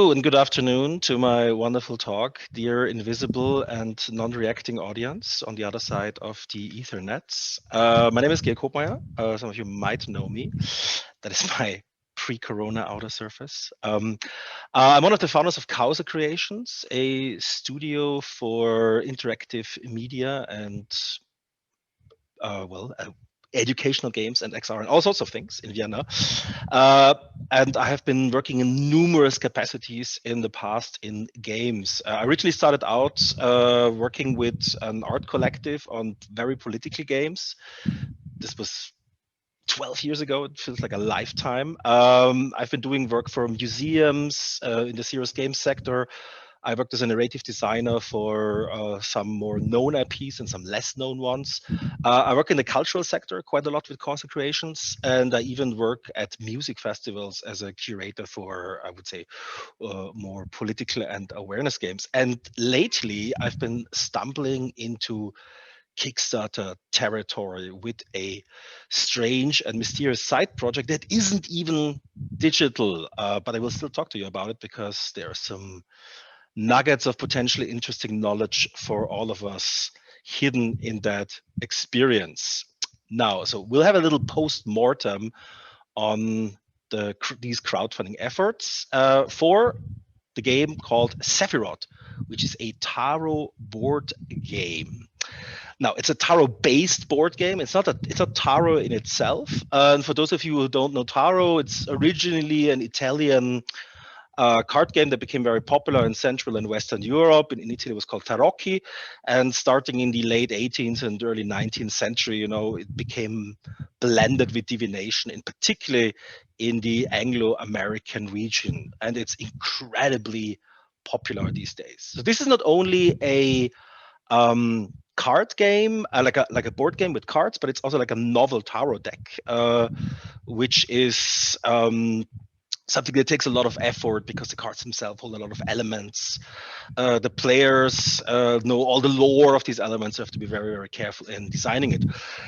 Hello and good afternoon to my wonderful talk, dear invisible and non-reacting audience on the other side of the Ethernets. My name is Georg Hobmeier. Some of you might know me. That is my pre-corona outer surface. I'm one of the founders of Causa Creations, a studio for interactive media and educational games and XR and all sorts of things in Vienna. And I have been working in numerous capacities in the past in games. I originally started out working with an art collective on very political games. This was 12 years ago. It feels like a lifetime. I've been doing work for museums in the serious games sector. I worked as a narrative designer for some more known IPs and some less known ones. I work in the cultural sector quite a lot with Causa Creations, and I even work at music festivals as a curator for, I would say, more political and awareness games. And lately, I've been stumbling into Kickstarter territory with a strange and mysterious side project that isn't even digital, but I will still talk to you about it because there are some nuggets of potentially interesting knowledge for all of us hidden in that experience. Now, so we'll have a little post-mortem on these crowdfunding efforts for the game called Sefirot, which is a tarot board game. Now, it's a tarot-based board game. It's not tarot in itself. And for those of you who don't know tarot, it's originally an Italian card game that became very popular in Central and Western Europe. In Italy, it was called tarocchi. And starting in the late 18th and early 19th century, it became blended with divination, in particular in the Anglo-American region. And it's incredibly popular these days. So this is not only a card game, like a board game with cards, but it's also like a novel tarot deck, which is something that takes a lot of effort because the cards themselves hold a lot of elements. The players know all the lore of these elements, so have to be very, very careful in designing it.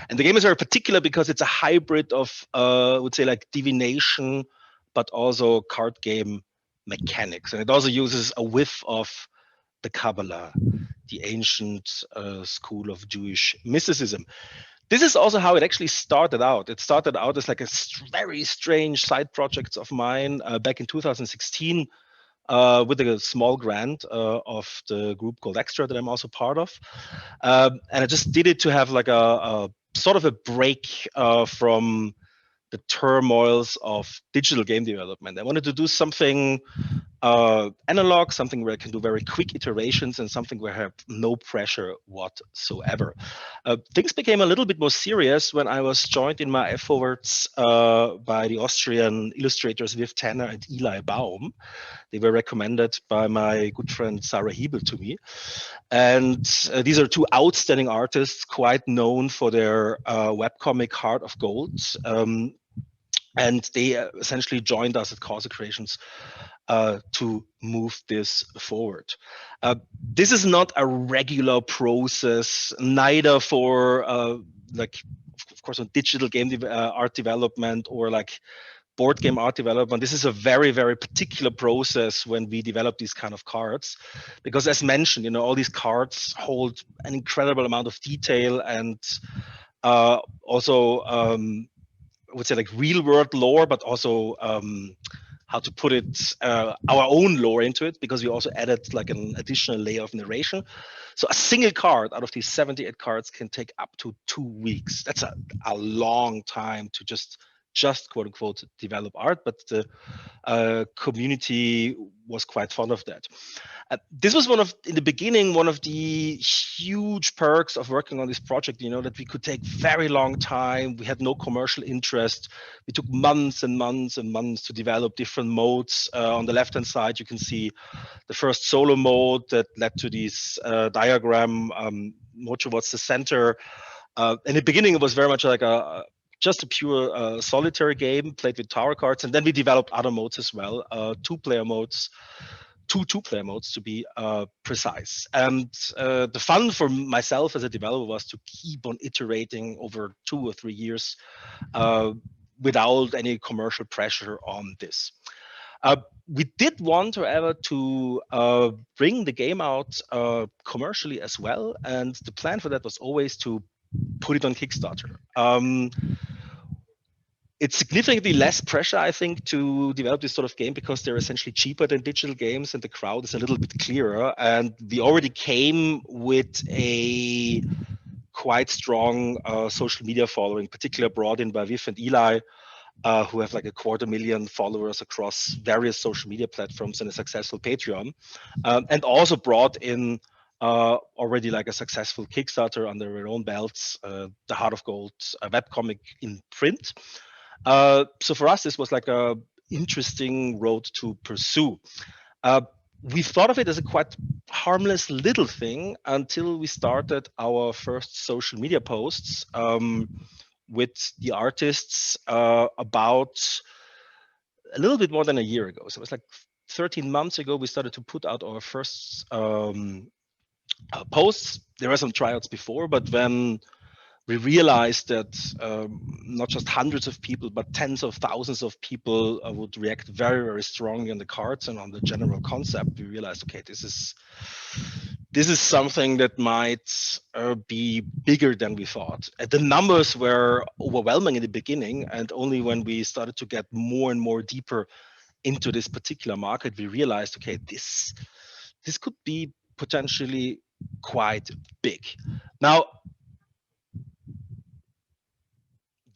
And the game is very particular because it's a hybrid of, I would say, like divination, but also card game mechanics. And it also uses a whiff of the Kabbalah, the ancient school of Jewish mysticism. This is also how it actually started out. It started out as like a very strange side project of mine back in 2016 with a small grant of the group called Extra that I'm also part of. And I just did it to have like a sort of a break from the turmoils of digital game development. I wanted to do something analog, something where I can do very quick iterations and something where I have no pressure whatsoever. Things became a little bit more serious when I was joined in my efforts by the Austrian illustrators Viv Tanner and Eli Baum. They were recommended by my good friend Sarah Hebel to me. And these are two outstanding artists, quite known for their webcomic Heart of Gold. And they essentially joined us at Causa Creations to move this forward. This is not a regular process, neither for like, of course, on digital game art development or like board game art development. This is a very, very particular process when we develop these kind of cards, because as mentioned, all these cards hold an incredible amount of detail and also I would say like real world lore, but also how to put it, our own lore into it, because we also added like an additional layer of narration. So a single card out of these 78 cards can take up to 2 weeks. That's a long time to just quote unquote develop art, but the community was quite fond of that. This was in the beginning, one of the huge perks of working on this project, that we could take very long time. We had no commercial interest. We took months and months and months to develop different modes. On the left-hand side, you can see the first solo mode that led to this diagram more towards the center. In the beginning, it was very much like just a pure solitary game played with tower cards. And then we developed other modes as well, two-player modes, two-player modes to be precise. And the fun for myself as a developer was to keep on iterating over 2 or 3 years without any commercial pressure on this. We did want, however, to bring the game out commercially as well, and the plan for that was always to put it on Kickstarter. It's significantly less pressure, I think, to develop this sort of game because they're essentially cheaper than digital games and the crowd is a little bit clearer. And we already came with a quite strong social media following, particularly brought in by Viv and Eli, who have like 250,000 followers across various social media platforms and a successful Patreon, and also brought in already like a successful Kickstarter under their own belts, the Heart of Gold, a webcomic in print. So for us, this was like a interesting road to pursue. We thought of it as a quite harmless little thing until we started our first social media posts with the artists about a little bit more than a year ago. So it was like 13 months ago, we started to put out our first posts. There were some tryouts before, but when we realized that not just hundreds of people, but tens of thousands of people would react very, very strongly on the cards and on the general concept, we realized, okay, this is something that might be bigger than we thought. The numbers were overwhelming in the beginning, and only when we started to get more and more deeper into this particular market, we realized, okay, this could be potentially quite big. Now,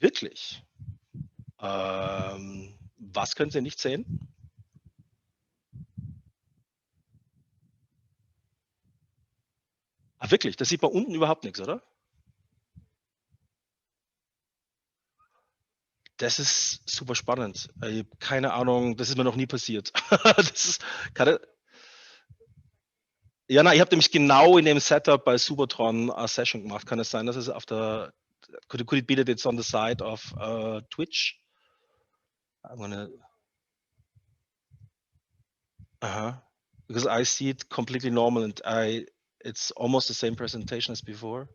wirklich? Was können Sie nicht sehen? Ah, wirklich? Das sieht man unten überhaupt nichts, oder? Das ist super spannend. Ich habe keine Ahnung, das ist mir noch nie passiert. Das ist keine. Ja, na, ich habe nämlich genau in dem Setup bei Supertron a Session gemacht. Kann es sein, dass es auf der. Could it be that it's on the side of Twitch? I'm gonna. Because I see it completely normal and it's almost the same presentation as before.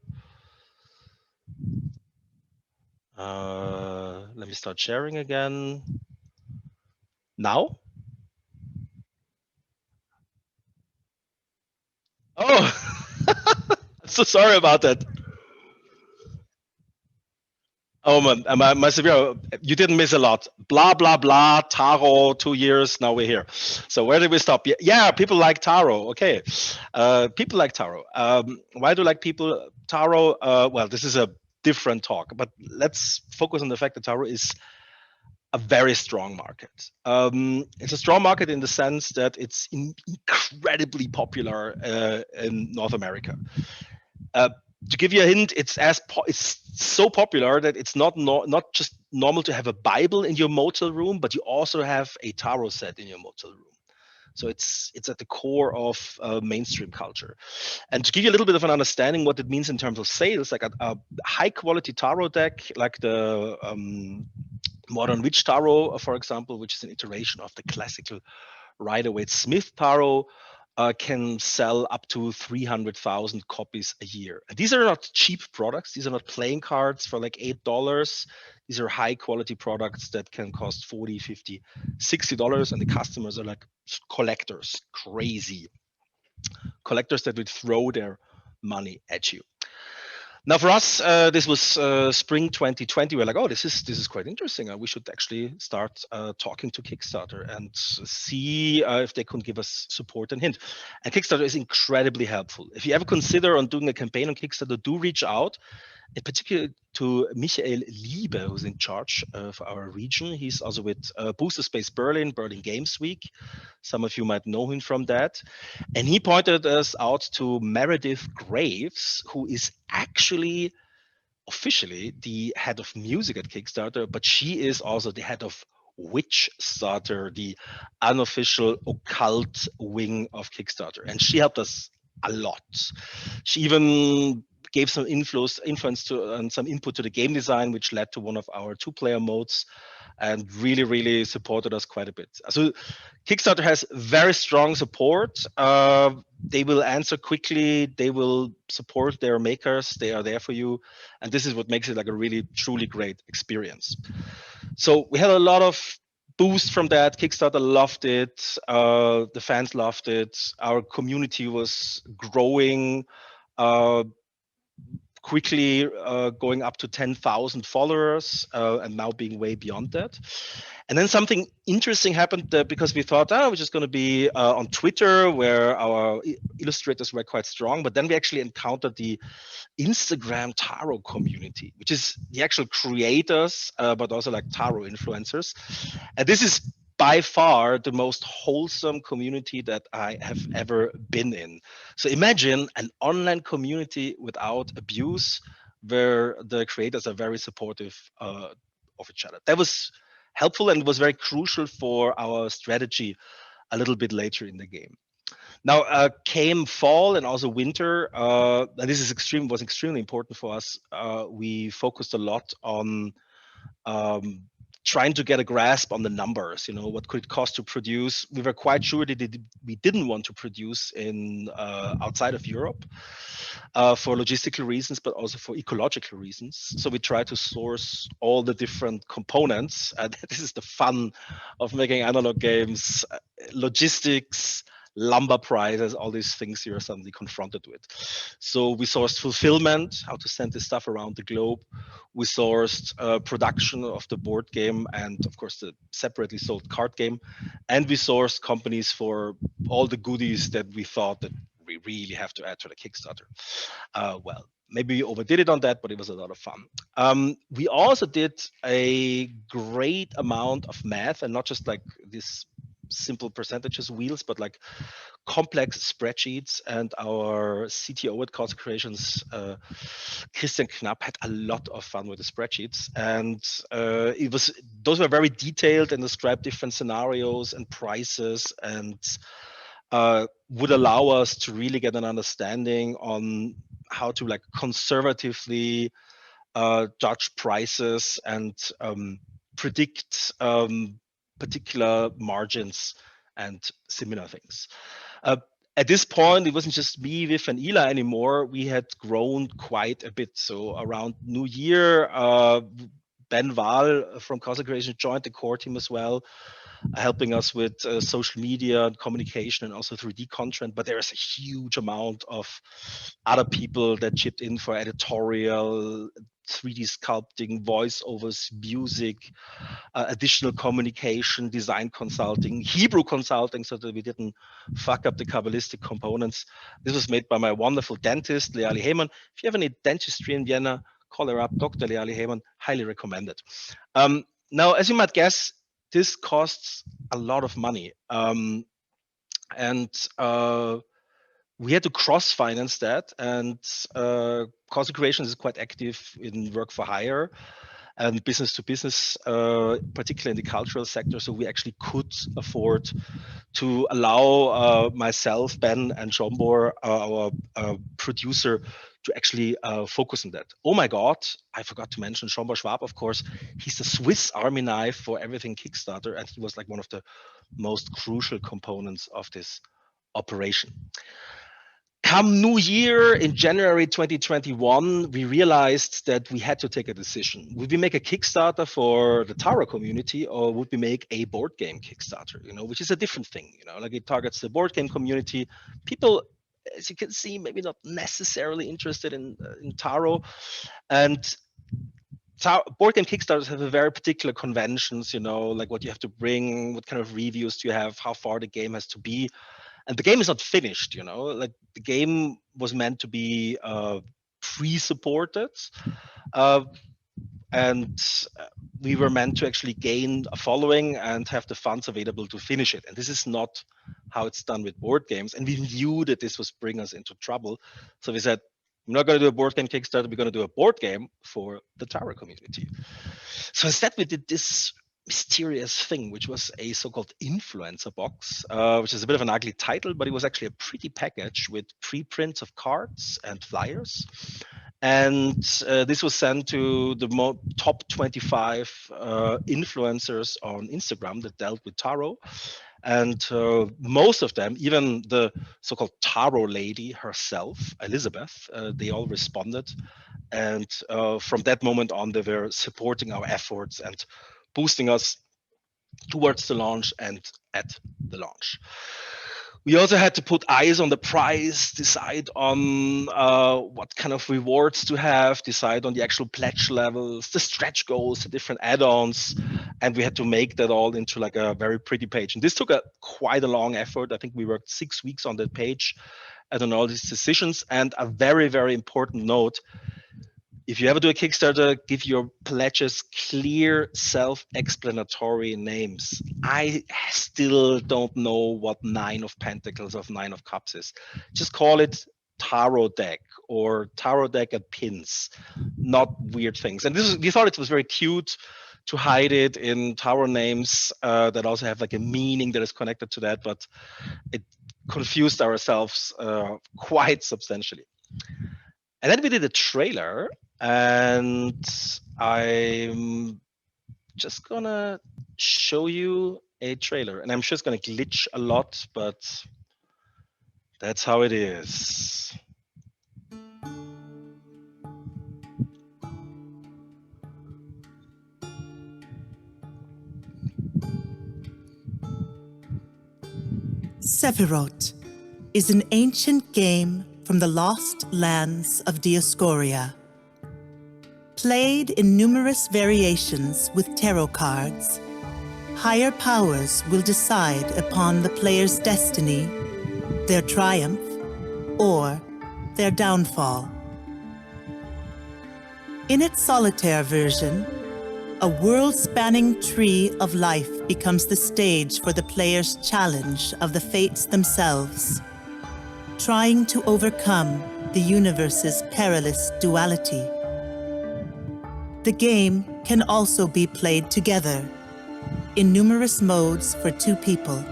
Let me start sharing again. Now? Oh, I'm so sorry about that. Oh man, my Sefirot, you didn't miss a lot. Blah blah blah. Taro, 2 years. Now we're here. So where did we stop? Yeah, people like Taro. Okay, people like Taro. Why do like people Taro? Well, this is a different talk, but let's focus on the fact that Taro is a very strong market. It's a strong market in the sense that it's incredibly popular in North America. To give you a hint, it's so popular that it's not just normal to have a Bible in your motel room, but you also have a tarot set in your motel room. So it's at the core of mainstream culture. And to give you a little bit of an understanding what it means in terms of sales, like a high quality tarot deck, like the Modern Witch Tarot, for example, which is an iteration of the classical Rider-Waite-Smith Tarot, can sell up to 300,000 copies a year. And these are not cheap products. These are not playing cards for like $8. These are high quality products that can cost $40, $50, $60. And the customers are like collectors, crazy collectors that would throw their money at you. Now, for us, this was spring 2020. We're like, oh, this is quite interesting. We should actually start talking to Kickstarter and see if they can give us support and hint. And Kickstarter is incredibly helpful. If you ever consider on doing a campaign on Kickstarter, do reach out, in particular to Michael Liebe, who's in charge of our region. He's also with Booster Space Berlin Games Week. Some of you might know him from that. And he pointed us out to Meredith Graves, who is actually officially the head of music at Kickstarter, but she is also the head of Witchstarter, the unofficial occult wing of Kickstarter. And she helped us a lot. She even gave some influence to and some input to the game design, which led to one of our 2-player modes, and really supported us quite a bit. So Kickstarter has very strong support. They will answer quickly. They will support their makers. They are there for you. And this is what makes it like a really, truly great experience. So we had a lot of boost from that. Kickstarter loved it. The fans loved it. Our community was growing quickly, going up to 10,000 followers, and now being way beyond that. And then something interesting happened because we thought, we're just going to be on Twitter, where our illustrators were quite strong. But then we actually encountered the Instagram tarot community, which is the actual creators, but also like tarot influencers. And this is by far the most wholesome community that I have ever been in. So imagine an online community without abuse, where the creators are very supportive of each other. That was helpful and was very crucial for our strategy a little bit later in the game. Now came fall and also winter, and this is was extremely important for us. We focused a lot on trying to get a grasp on the numbers. What could it cost to produce? We were quite sure that we didn't want to produce in outside of Europe for logistical reasons, but also for ecological reasons. So we tried to source all the different components. This is the fun of making analog games: logistics, lumber prices, all these things you're suddenly confronted with. So we sourced fulfillment, how to send this stuff around the globe. We sourced production of the board game, and of course the separately sold card game. And we sourced companies for all the goodies that we thought that we really have to add to the Kickstarter. Well, maybe we overdid it on that, but it was a lot of fun. We also did a great amount of math, and not just like this simple percentages wheels, but like complex spreadsheets. And our CTO at Causa Creations, Christian Knapp, had a lot of fun with the spreadsheets, and those were very detailed and described different scenarios and prices, and would allow us to really get an understanding on how to like conservatively judge prices and predict particular margins and similar things. At this point, it wasn't just me, Viv, and Eli anymore. We had grown quite a bit. So around New Year, Ben Wahl from Causa Creations joined the core team as well, helping us with social media and communication and also 3D content. But there is a huge amount of other people that chipped in for editorial, 3D sculpting, voiceovers, music, additional communication, design consulting, Hebrew consulting, so that we didn't fuck up the Kabbalistic components. This was made by my wonderful dentist, Leali Heyman. If you have any dentistry in Vienna, call her up, Dr. Leali Heyman, highly recommended. Now, as you might guess, this costs a lot of money. We had to cross-finance that, and Causa Creations is quite active in work for hire and business to business, particularly in the cultural sector. So we actually could afford to allow myself, Ben, and Jombor, our producer, to actually focus on that. Oh my God, I forgot to mention Jombor Schwab, of course. He's the Swiss Army knife for everything Kickstarter, and he was like one of the most crucial components of this operation. Come New Year in January 2021, we realized that we had to take a decision. Would we make a Kickstarter for the Tarot community, or would we make a board game Kickstarter? Which is a different thing. Like it targets the board game community. People, as you can see, maybe not necessarily interested in Tarot, and board game Kickstarters have a very particular conventions. Like what you have to bring, what kind of reviews do you have, how far the game has to be. And the game is not finished, like the game was meant to be pre-supported, and we were meant to actually gain a following and have the funds available to finish it. And this is not how it's done with board games. And we knew that this was bring us into trouble. So we said, we're not going to do a board game Kickstarter, we're going to do a board game for the Tarot community. So instead we did this mysterious thing, which was a so-called influencer box, which is a bit of an ugly title, but it was actually a pretty package with preprints of cards and flyers. And this was sent to the top 25 influencers on Instagram that dealt with tarot. And most of them, even the so-called tarot lady herself, Elizabeth, they all responded. And from that moment on, they were supporting our efforts and boosting us towards the launch and at the launch. We also had to put eyes on the price, decide on what kind of rewards to have, decide on the actual pledge levels, the stretch goals, the different add-ons, and we had to make that all into like a very pretty page. And this took quite a long effort. I think we worked 6 weeks on that page and on all these decisions. And a very, very important note: if you ever do a Kickstarter, give your pledges clear, self-explanatory names. I still don't know what 9 of Pentacles of 9 of Cups is. Just call it Tarot deck or Tarot deck at pins, not weird things. And we thought it was very cute to hide it in tarot names that also have like a meaning that is connected to that, but it confused ourselves quite substantially. And then we did a trailer, and I'm just gonna show you a trailer, and I'm sure it's gonna glitch a lot, but that's how it is. Sefirot is an ancient game from the lost lands of Dioscoria. Played in numerous variations with tarot cards, higher powers will decide upon the player's destiny, their triumph, or their downfall. In its solitaire version, a world-spanning tree of life becomes the stage for the player's challenge of the fates themselves, trying to overcome the universe's perilous duality. The game can also be played together, in numerous modes for 2 people.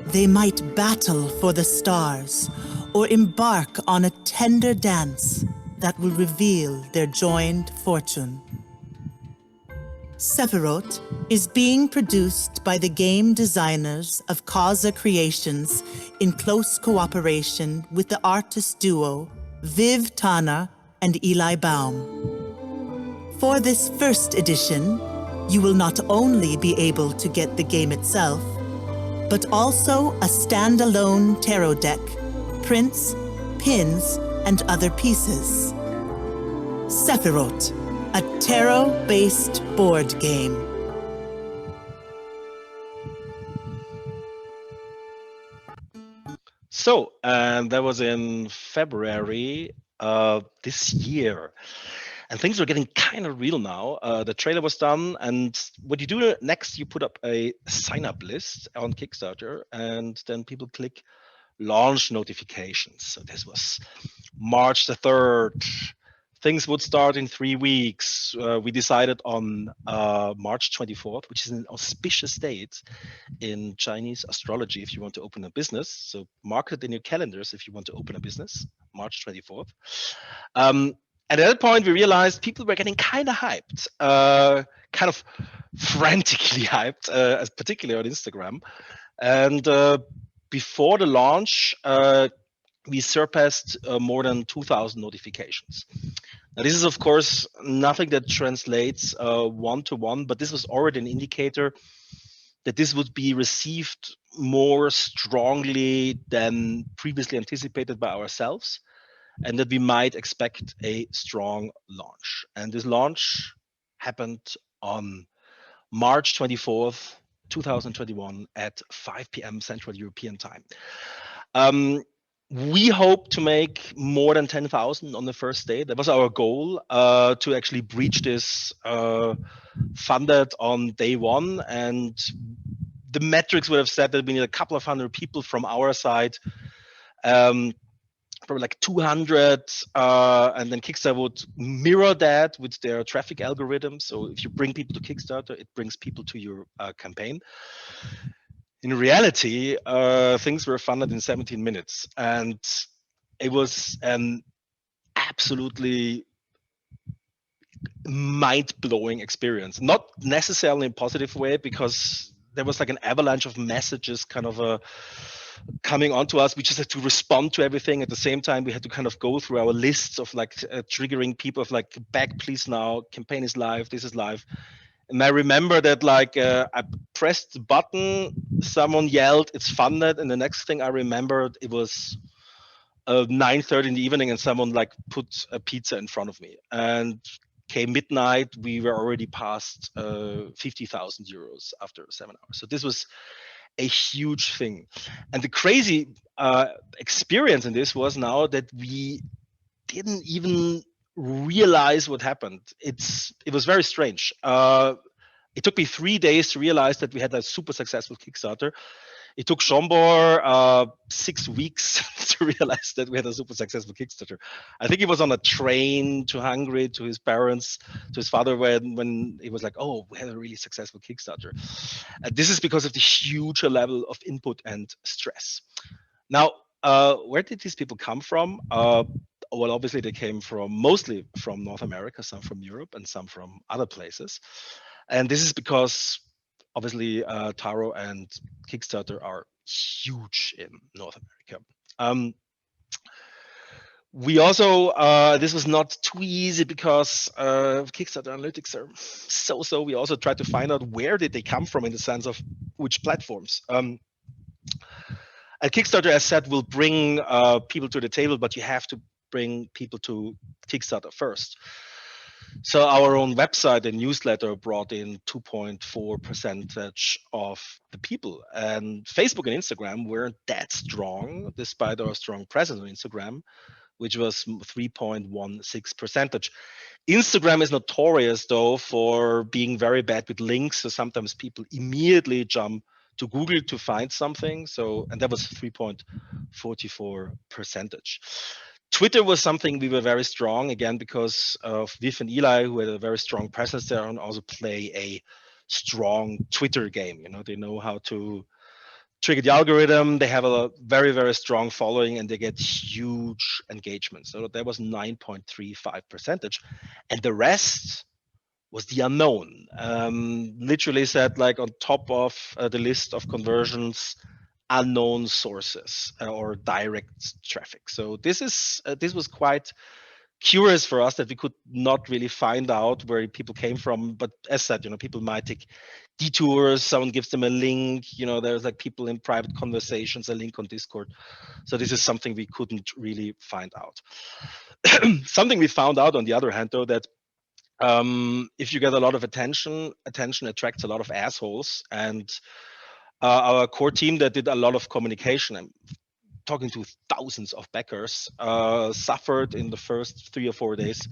They might battle for the stars, or embark on a tender dance that will reveal their joined fortune. Sefirot is being produced by the game designers of Causa Creations in close cooperation with the artist duo Viv Tana and Eli Baum. For this first edition, you will not only be able to get the game itself, but also a standalone tarot deck, prints, pins, and other pieces. Sefirot, a tarot-based board game. So, and that was in February this year. And things are getting kind of real now. The trailer was done, and what you do next, you put up a sign-up list on Kickstarter, and then people click launch notifications. So this was March the 3rd. Things would start in 3 weeks. We decided on March 24th, which is an auspicious date in Chinese astrology if you want to open a business. So mark it in your calendars if you want to open a business, March 24th. At that point, we realized people were getting kind of hyped, kind of frantically hyped, particularly on Instagram. And before the launch, we surpassed more than 2,000 notifications. Now, this is, of course, nothing that translates one-to-one, but this was already an indicator that this would be received more strongly than previously anticipated by ourselves, and that we might expect a strong launch. And this launch happened on March 24th, 2021 at 5 p.m. Central European Time. We hope to make more than 10,000 on the first day. That was our goal, to actually breach this funded on day 1. And the metrics would have said that we need a couple of hundred people from our side, probably like 200, and then Kickstarter would mirror that with their traffic algorithm. So if you bring people to Kickstarter, it brings people to your campaign. In reality, things were funded in 17 minutes, and it was an absolutely mind-blowing experience. Not necessarily in a positive way, because there was like an avalanche of messages kind of coming onto us. We just had to respond to everything. At the same time, we had to kind of go through our lists of like triggering people of like, back please now, campaign is live, this is live. And I remember that like I pressed the button, someone yelled, "It's funded," and the next thing I remembered, it was 9:30 in the evening, and someone like put a pizza in front of me. And came midnight, we were already past 50,000 euros after 7 hours. So this was a huge thing. And the crazy experience in this was now that we didn't even realize what happened. It was very strange. It took me 3 days to realize that we had a super successful Kickstarter. It took Schombor 6 weeks to realize that we had a super successful Kickstarter. I think he was on a train to Hungary to his parents, to his father, when he was like, "Oh, we had a really successful Kickstarter." This is because of the huge level of input and stress. Now, where did these people come from? Well, obviously they came mostly from North America, some from Europe, and some from other places. And this is because obviously Taro and Kickstarter are huge in North America. We also, this was not too easy because Kickstarter analytics are so. We also tried to find out where did they come from in the sense of which platforms. A Kickstarter, as said, will bring people to the table, but you have to bring people to Kickstarter first. So our own website and newsletter brought in 2.4% of the people, and Facebook and Instagram weren't that strong, despite our strong presence on Instagram, which was 3.16%. Instagram is notorious though for being very bad with links. So sometimes people immediately jump to Google to find something. So, and that was 3.44%. Twitter was something we were very strong, again, because of Viv and Eli, who had a very strong presence there and also play a strong Twitter game. You know, they know how to trigger the algorithm. They have a very, very strong following and they get huge engagement. So that was 9.35%. And the rest was the unknown. Literally said like on top of the list of conversions, unknown sources or direct traffic. So this was quite curious for us that we could not really find out where people came from. But as said, you know, people might take detours, someone gives them a link, you know, there's like people in private conversations, a link on Discord. So this is something we couldn't really find out. Something we found out on the other hand, though, that if you get a lot of attention attracts a lot of assholes. And our core team that did a lot of communication and talking to thousands of backers suffered in the first 3 or 4 days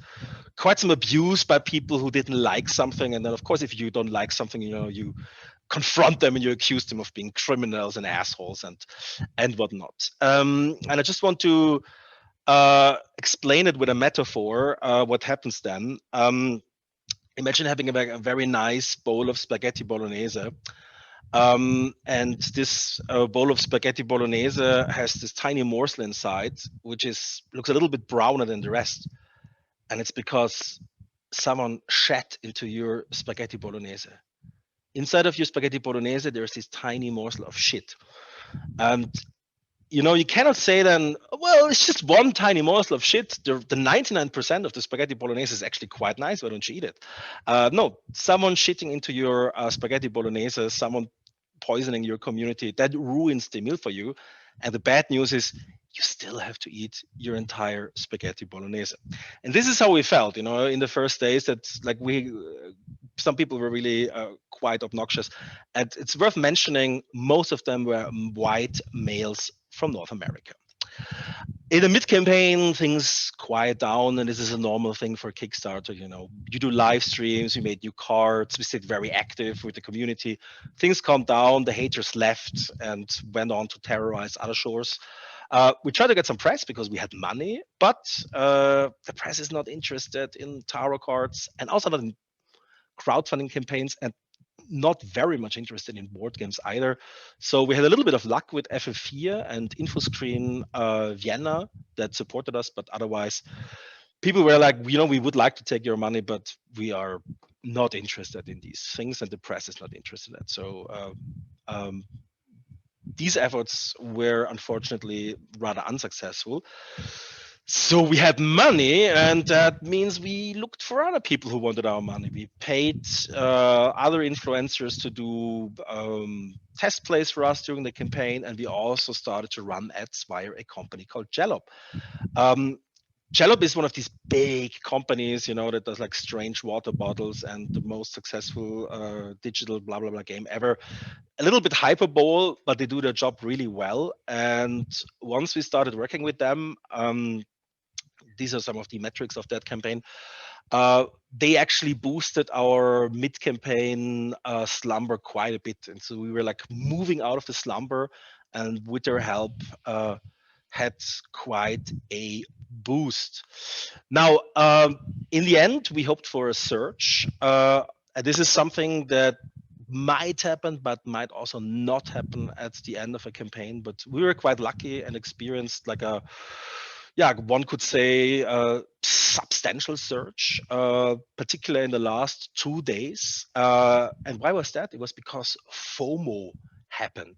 quite some abuse by people who didn't like something. And then of course, if you don't like something, you know, you confront them and you accuse them of being criminals and assholes and whatnot. And I just want to explain it with a metaphor. What happens then? Imagine having a very nice bowl of spaghetti bolognese. And this bowl of spaghetti bolognese has this tiny morsel inside, which looks a little bit browner than the rest. And it's because someone shat into your spaghetti bolognese. Inside of your spaghetti bolognese, there's this tiny morsel of shit. And you know, you cannot say then, well, it's just one tiny morsel of shit. The 99% of the spaghetti bolognese is actually quite nice. Why don't you eat it? No, someone shitting into your spaghetti bolognese, someone poisoning your community, that ruins the meal for you. And the bad news is you still have to eat your entire spaghetti bolognese. And this is how we felt, you know, in the first days, that like some people were really quite obnoxious. And it's worth mentioning, most of them were white males from North America. In the mid-campaign, things quiet down, and this is a normal thing for Kickstarter. You know, you do live streams, we made new cards, we stayed very active with the community. Things calmed down, the haters left and went on to terrorize other shores. We tried to get some press because we had money, but the press is not interested in tarot cards and also not in crowdfunding campaigns, and not very much interested in board games either. So we had a little bit of luck with FF4 and InfoScreen Vienna that supported us, but otherwise people were like, you know, we would like to take your money, but we are not interested in these things, and the press is not interested in that. So these efforts were unfortunately rather unsuccessful. So we had money, and that means we looked for other people who wanted our money. We paid other influencers to do test plays for us during the campaign, and we also started to run ads via a company called Jello. Jello is one of these big companies, that does like strange water bottles and the most successful digital blah blah blah game ever. A little bit hyperbole, but they do their job really well. And once we started working with them, these are some of the metrics of that campaign. They actually boosted our mid-campaign slumber quite a bit, and so we were like moving out of the slumber, and with their help, had quite a boost. Now, in the end, we hoped for a surge. And this is something that might happen, but might also not happen at the end of a campaign. But we were quite lucky and experienced like one could say substantial surge, particularly in the last 2 days. And why was that? It was because FOMO happened.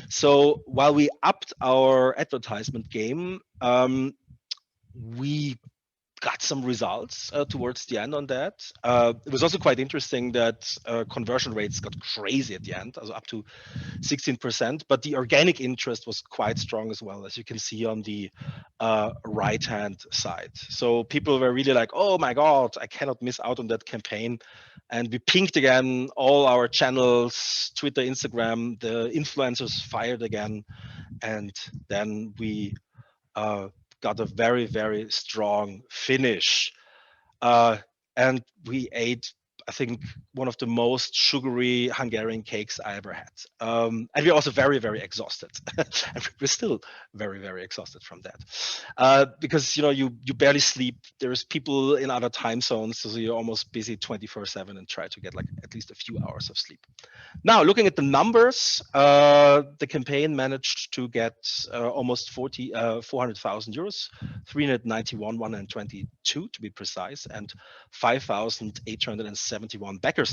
So while we upped our advertisement game, we got some results towards the end on that. It was also quite interesting that conversion rates got crazy at the end, also up to 16%, but the organic interest was quite strong as well, as you can see on the right-hand side. So people were really like, oh my God, I cannot miss out on that campaign. And we pinged again all our channels, Twitter, Instagram, the influencers fired again. And then we got a very, very strong finish. And we ate, I think, one of the most sugary Hungarian cakes I ever had. And we're also very, very exhausted. And we're still very, very exhausted from that. Because, you barely sleep. There's people in other time zones, so you're almost busy 24/7 and try to get like at least a few hours of sleep. Now, looking at the numbers, the campaign managed to get almost 400,000 euros, 391, 122 to be precise, and 5,871 backers.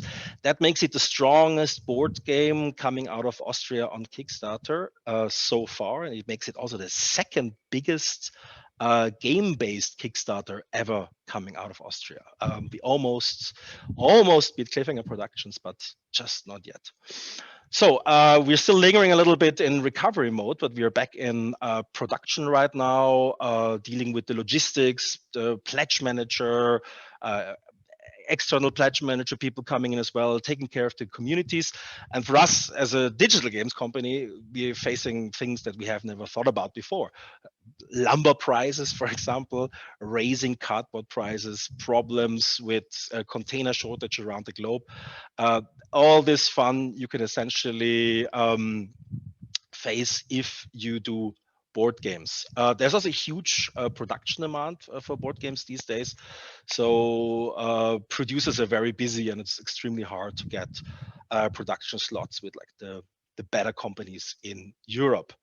That makes it the strongest board game coming out of Austria on Kickstarter so far, and it makes it also the second biggest game-based Kickstarter ever coming out of Austria. We almost beat Cliffhanger Productions, but just not yet. So we're still lingering a little bit in recovery mode, but we are back in production right now, dealing with the logistics, the pledge manager, external pledge manager people coming in as well, taking care of the communities. And for us as a digital games company, we're facing things that we have never thought about before. Lumber prices, for example, raising cardboard prices, problems with container shortage around the globe. All this fun you can essentially face if you do board games. There's also a huge production demand for board games these days. So producers are very busy, and it's extremely hard to get production slots with like the better companies in Europe.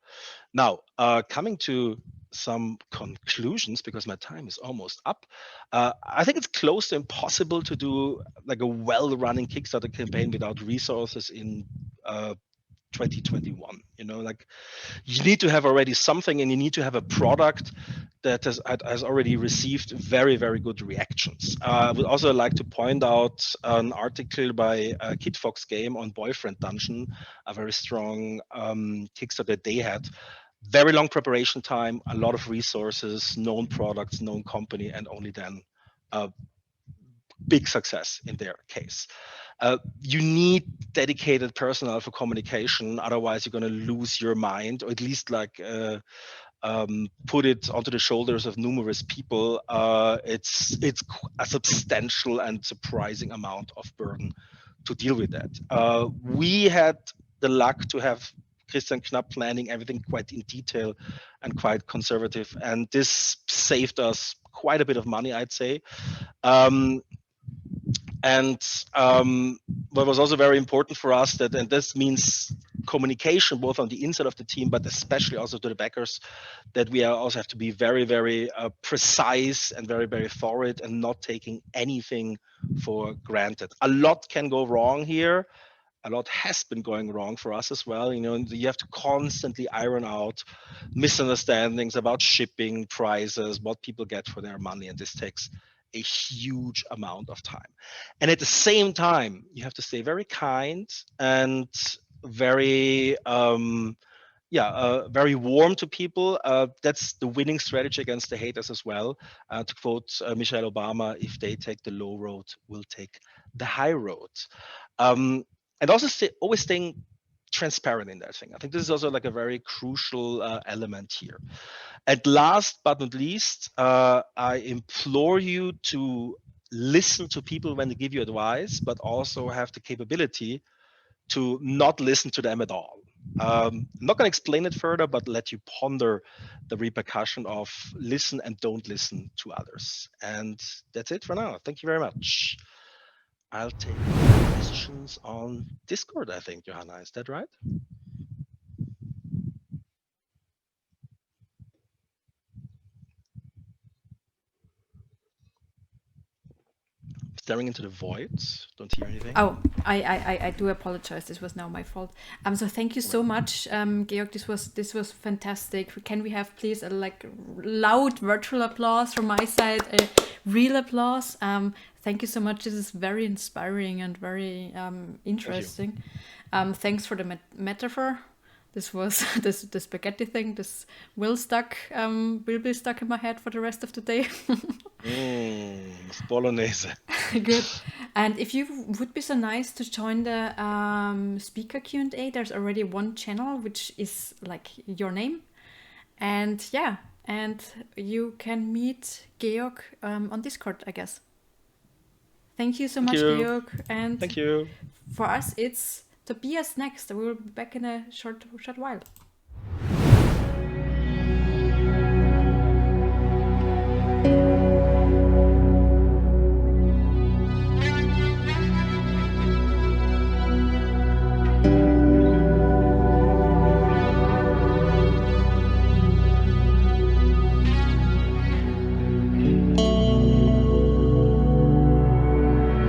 Now, coming to some conclusions, because my time is almost up. I think it's close to impossible to do like a well-running Kickstarter campaign without resources in 2021. Like you need to have already something, and you need to have a product that has already received very, very good reactions. I would also like to point out an article by Kid Fox Game on Boyfriend Dungeon, a very strong Kickstarter they had. Very long preparation time, a lot of resources, known products, known company, and only then big success in their case. You need dedicated personnel for communication, otherwise you're going to lose your mind, or at least like put it onto the shoulders of numerous people. It's a substantial and surprising amount of burden to deal with that. We had the luck to have Christian Knapp planning everything quite in detail and quite conservative, and this saved us quite a bit of money, I'd say. What was also very important for us, and this means communication both on the inside of the team, but especially also to the backers, that we also have to be very, very precise and very, very forward and not taking anything for granted. A lot can go wrong here. a lot has been going wrong for us as well. You know, and you have to constantly iron out misunderstandings about shipping, prices, what people get for their money, and this takes a huge amount of time. And at the same time, you have to stay very kind and very very warm to people. That's the winning strategy against the haters as well. To quote Michelle Obama, if they take the low road, we'll take the high road. And also always staying transparent in that thing. I think this is also like a very crucial element here. And last but not least, I implore you to listen to people when they give you advice, but also have the capability to not listen to them at all. I'm not going to explain it further, but let you ponder the repercussion of listen and don't listen to others. And that's it for now. Thank you very much. I'll take questions on Discord, I think, Johanna. Is that right? Staring into the void. Don't hear anything. Oh, I do apologize. This was now my fault. So thank you so much, Georg. This was fantastic. Can we have please a loud virtual applause from my side, a real applause? Thank you so much. This is very inspiring and very interesting. Thanks for the metaphor. This was the spaghetti thing. This will be stuck in my head for the rest of the day. Bolognese. Good. And if you would be so nice to join the speaker Q&A, there's already one channel which is like your name, and you can meet Georg on Discord, I guess. Thank you so much, Georg. And thank you. For us, it's Tobias next. We will be back in a short while.